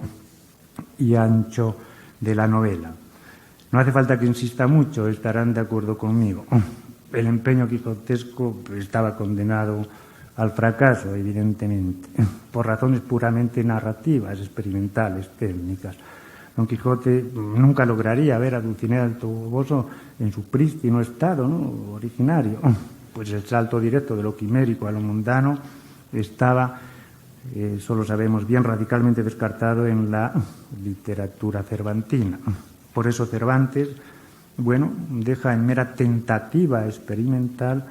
y ancho de la novela. No hace falta que insista mucho, estarán de acuerdo conmigo. El empeño quijotesco estaba condenado al fracaso, evidentemente, por razones puramente narrativas, experimentales, técnicas. Don Quijote nunca lograría ver a Dulcinea del Toboso en su prístino estado, ¿no?, originario. Pues el salto directo de lo quimérico a lo mundano estaba, solo sabemos bien, radicalmente descartado en la literatura cervantina. Por eso Cervantes, bueno, deja en mera tentativa experimental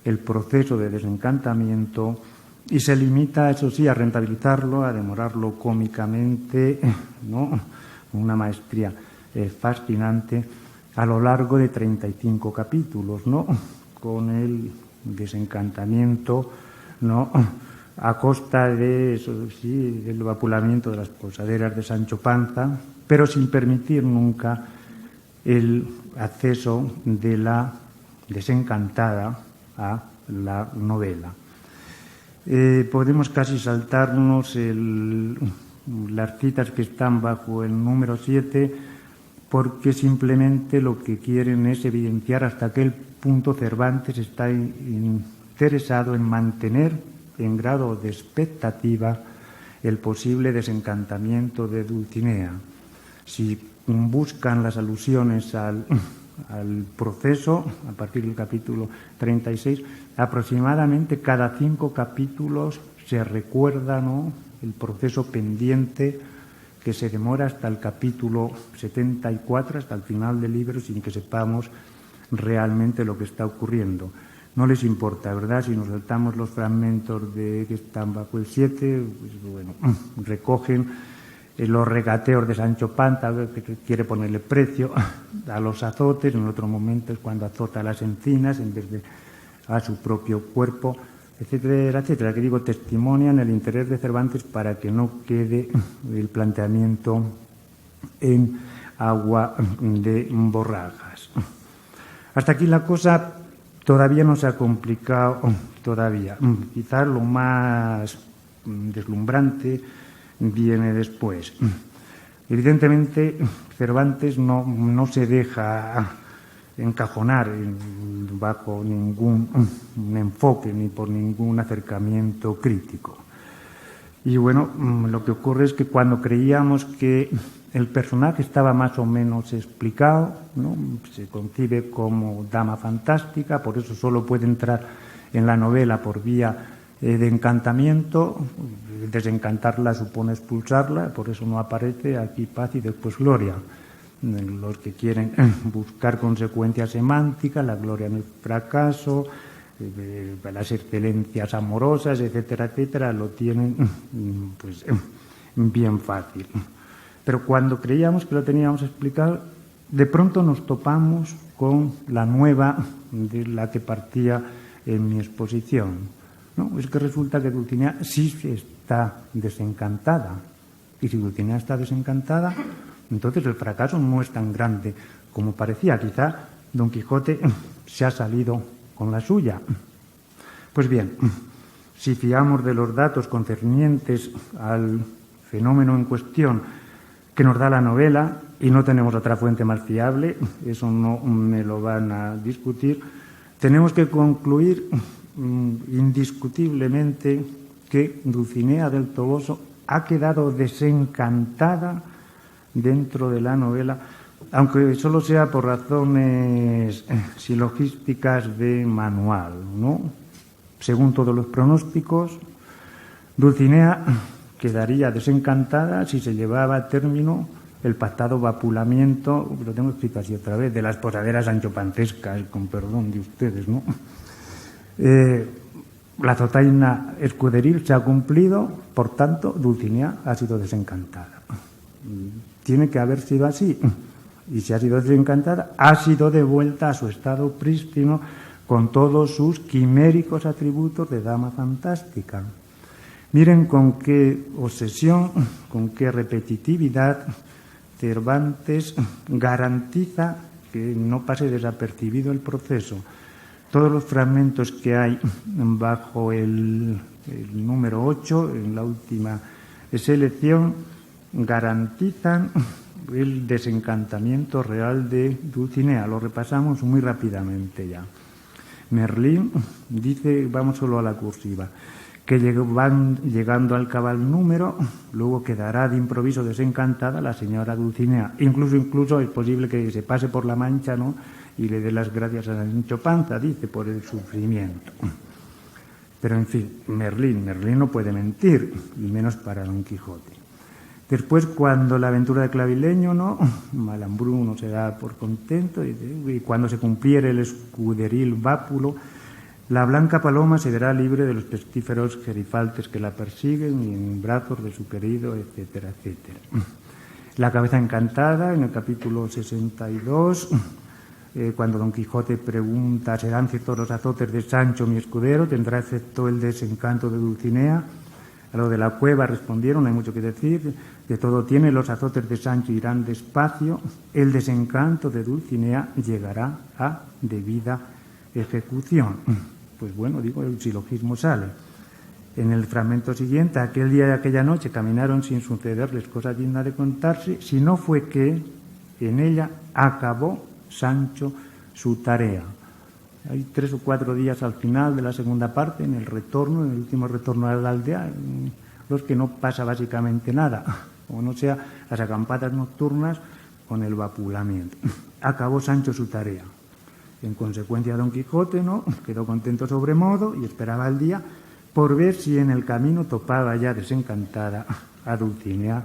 el proceso de desencantamiento y se limita, eso sí, a rentabilizarlo, a demorarlo cómicamente, ¿no?, una maestría fascinante a lo largo de 35 capítulos, ¿no?, con el desencantamiento, ¿no?, a costa de, eso sí, del vapulamiento de las posaderas de Sancho Panza, pero sin permitir nunca el acceso de la desencantada a la novela. Podemos casi saltarnos las citas que están bajo el número 7, porque simplemente lo que quieren es evidenciar hasta qué punto Cervantes está interesado en mantener en grado de expectativa el posible desencantamiento de Dulcinea. Si buscan las alusiones al proceso, a partir del capítulo 36, aproximadamente cada 5 capítulos se recuerda, ¿no?, el proceso pendiente que se demora hasta el capítulo 74, hasta el final del libro, sin que sepamos realmente lo que está ocurriendo. No les importa, ¿verdad? Si nos saltamos los fragmentos que están bajo el 7, pues bueno, recogen los regateos de Sancho Panza, que quiere ponerle precio a los azotes, en otro momento es cuando azota a las encinas en vez de a su propio cuerpo, etcétera, etcétera, que digo, testimonian el interés de Cervantes para que no quede el planteamiento en agua de borrajas. Hasta aquí la cosa todavía no se ha complicado, todavía. Quizás lo más deslumbrante viene después. Evidentemente, Cervantes no se deja encajonar bajo ningún enfoque ni por ningún acercamiento crítico. Y bueno, lo que ocurre es que cuando creíamos que el personaje estaba más o menos explicado, ¿no?, se concibe como dama fantástica, por eso solo puede entrar en la novela por vía de encantamiento. Desencantarla supone expulsarla, por eso no aparece aquí paz y después gloria. Los que quieren buscar consecuencias semánticas, la gloria en el fracaso, las excelencias amorosas, etcétera, etcétera, lo tienen pues bien fácil. Pero cuando creíamos que lo teníamos explicado, de pronto nos topamos con la nueva de la que partía en mi exposición, ¿no? Es que resulta que Dulcinea sí está desencantada. Y si Dulcinea está desencantada, entonces el fracaso no es tan grande como parecía. Quizá Don Quijote se ha salido con la suya. Pues bien, si fiamos de los datos concernientes al fenómeno en cuestión que nos da la novela, y no tenemos otra fuente más fiable, eso no me lo van a discutir, tenemos que concluir indiscutiblemente que Dulcinea del Toboso ha quedado desencantada dentro de la novela, aunque solo sea por razones silogísticas de manual, ¿no? Según todos los pronósticos, Dulcinea quedaría desencantada si se llevaba a término el pactado vapulamiento, lo tengo escrito así otra vez, de las posaderas sanchopancescas, con perdón de ustedes, ¿no? La zotaina escuderil se ha cumplido, por tanto, Dulcinea ha sido desencantada. Tiene que haber sido así. Y si ha sido desencantada, ha sido devuelta a su estado prístino con todos sus quiméricos atributos de dama fantástica. Miren con qué obsesión, con qué repetitividad Cervantes garantiza que no pase desapercibido el proceso. Todos los fragmentos que hay bajo el número 8, en la última selección, garantizan el desencantamiento real de Dulcinea. Lo repasamos muy rápidamente ya. Merlín dice, vamos solo a la cursiva, que van llegando al cabal número, luego quedará de improviso desencantada la señora Dulcinea. Incluso es posible que se pase por la Mancha, ¿no?, y le dé las gracias a Sancho Panza, dice, por el sufrimiento. Pero, en fin, Merlín no puede mentir, y menos para Don Quijote. Después, cuando la aventura de Clavileño, ¿no?, Malambruno no se da por contento, y cuando se cumpliere el escuderil vápulo, la blanca paloma se verá libre de los pestíferos gerifaltes que la persiguen y en brazos de su querido, etcétera, etcétera. La cabeza encantada, en el capítulo 62, cuando Don Quijote pregunta, ¿serán ciertos los azotes de Sancho mi escudero? ¿Tendrá efecto el desencanto de Dulcinea? A lo de la cueva respondieron, no hay mucho que decir, que todo tiene, los azotes de Sancho irán despacio, el desencanto de Dulcinea llegará a debida ejecución. Pues bueno, digo, el silogismo sale. En el fragmento siguiente, aquel día y aquella noche caminaron sin sucederles cosa digna de contarse, si no fue que en ella acabó Sancho su tarea. Hay 3 o 4 días al final de la segunda parte, en el retorno, en el último retorno a la aldea, en los que no pasa básicamente nada, o no sea las acampadas nocturnas con el vapulamiento. Acabó Sancho su tarea. En consecuencia, Don Quijote, ¿no?, quedó contento sobremodo y esperaba el día por ver si en el camino topaba ya desencantada a Dulcinea,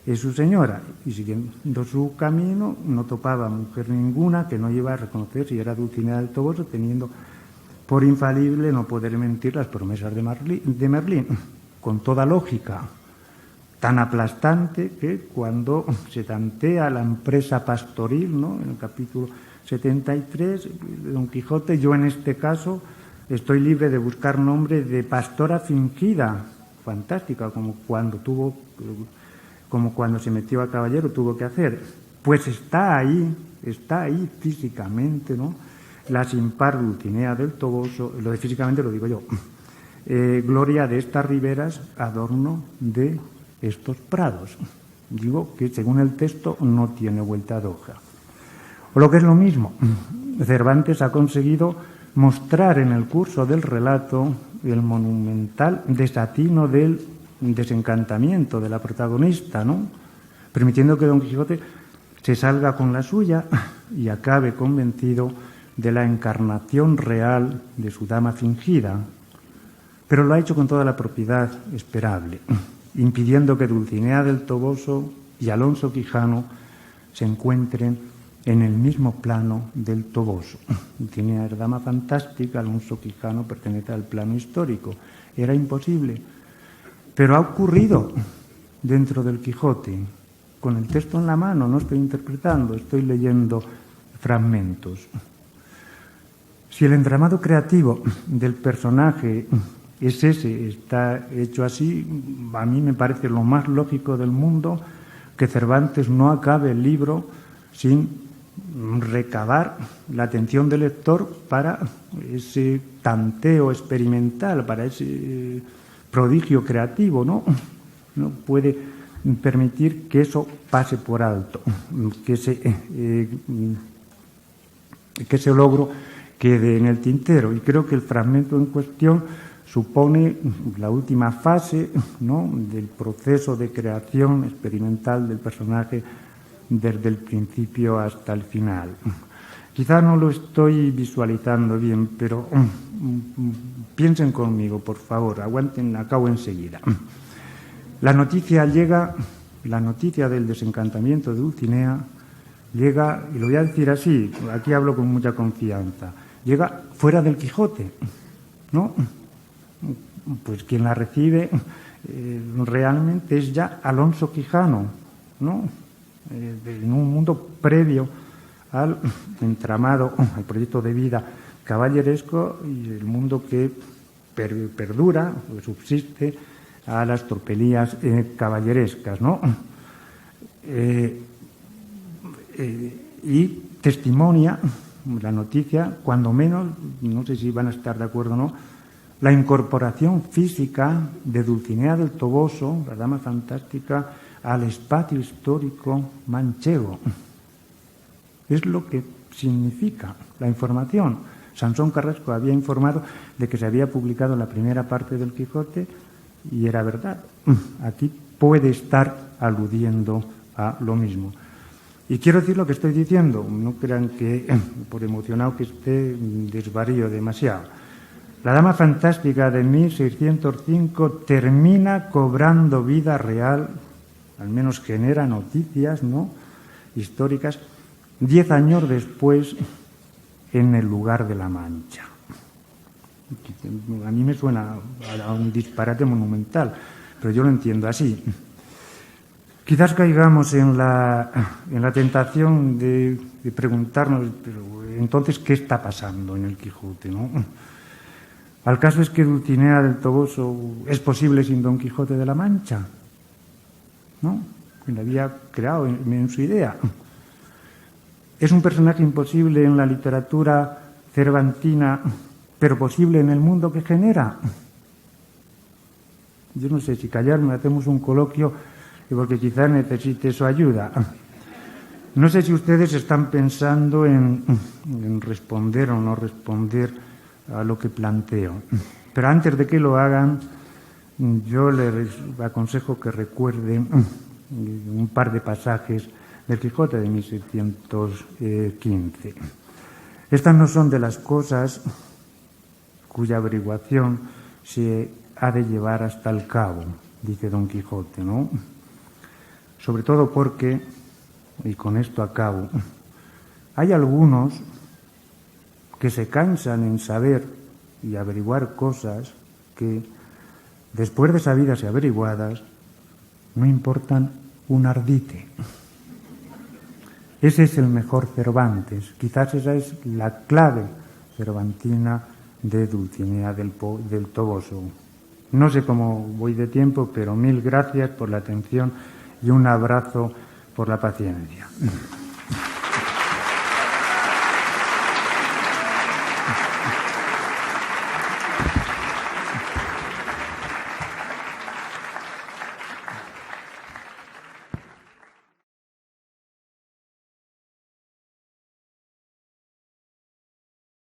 es su señora, y siguiendo su camino no topaba mujer ninguna que no iba a reconocer si era Dulcinea del Toboso, teniendo por infalible no poder mentir las promesas de Merlín, con toda lógica, tan aplastante que cuando se tantea la empresa pastoril, ¿no?, en el capítulo 73, Don Quijote, yo en este caso estoy libre de buscar nombre de pastora fingida, fantástica, como cuando se metió a caballero tuvo que hacer. Pues está ahí físicamente, ¿no?, la sin par Dulcinea del Toboso, lo de físicamente lo digo yo, gloria de estas riberas, adorno de estos prados. Digo que según el texto no tiene vuelta de hoja. O lo que es lo mismo, Cervantes ha conseguido mostrar en el curso del relato el monumental desatino del desencantamiento de la protagonista, ¿no?, permitiendo que Don Quijote se salga con la suya y acabe convencido de la encarnación real de su dama fingida, pero lo ha hecho con toda la propiedad esperable, impidiendo que Dulcinea del Toboso y Alonso Quijano se encuentren en el mismo plano del Toboso. Dulcinea era dama fantástica, Alonso Quijano pertenece al plano histórico. Era imposible, pero ha ocurrido dentro del Quijote, con el texto en la mano, no estoy interpretando, estoy leyendo fragmentos. Si el entramado creativo del personaje es ese, está hecho así, a mí me parece lo más lógico del mundo que Cervantes no acabe el libro sin recabar la atención del lector para ese tanteo experimental, para ese prodigio creativo, ¿no? No puede permitir que eso pase por alto, que ese logro quede en el tintero. Y creo que el fragmento en cuestión supone la última fase, ¿no?, del proceso de creación experimental del personaje desde el principio hasta el final. Quizá no lo estoy visualizando bien, pero piensen conmigo, por favor, aguanten, acabo enseguida. La noticia del desencantamiento de Dulcinea llega, y lo voy a decir así, aquí hablo con mucha confianza, llega fuera del Quijote, ¿no? Pues quien la recibe realmente es ya Alonso Quijano, ¿no? En un mundo previo al entramado, al proyecto de vida caballeresco y el mundo que perdura o subsiste a las tropelías caballerescas, ¿no? Y testimonia la noticia, cuando menos, no sé si van a estar de acuerdo o no, la incorporación física de Dulcinea del Toboso, la dama fantástica, al espacio histórico manchego. Es lo que significa la información. Sansón Carrasco había informado de que se había publicado la primera parte del Quijote y era verdad. Aquí puede estar aludiendo a lo mismo. Y quiero decir lo que estoy diciendo, no crean que por emocionado que esté desvarío demasiado. La dama fantástica de 1605 termina cobrando vida real, al menos genera noticias, ¿no?, históricas, 10 años después en el lugar de la Mancha. A mí me suena a un disparate monumental, pero yo lo entiendo así. Quizás caigamos en la tentación de preguntarnos, pero entonces, ¿qué está pasando en el Quijote, no? ¿Al caso es que Dulcinea del Toboso es posible sin Don Quijote de la Mancha? ¿No? Quien la había creado en su idea. ¿Es un personaje imposible en la literatura cervantina, pero posible en el mundo que genera? Yo no sé si callarme, hacemos un coloquio, porque quizás necesite su ayuda. No sé si ustedes están pensando en responder o no responder a lo que planteo. Pero antes de que lo hagan, yo les aconsejo que recuerden un par de pasajes del Quijote de 1615. Estas no son de las cosas cuya averiguación se ha de llevar hasta el cabo, dice Don Quijote, ¿no? Sobre todo porque, y con esto acabo, hay algunos que se cansan en saber y averiguar cosas que, después de sabidas y averiguadas, no importan un ardite. Ese es el mejor Cervantes. Quizás esa es la clave cervantina de Dulcinea del Toboso. No sé cómo voy de tiempo, pero 1000 gracias por la atención y un abrazo por la paciencia.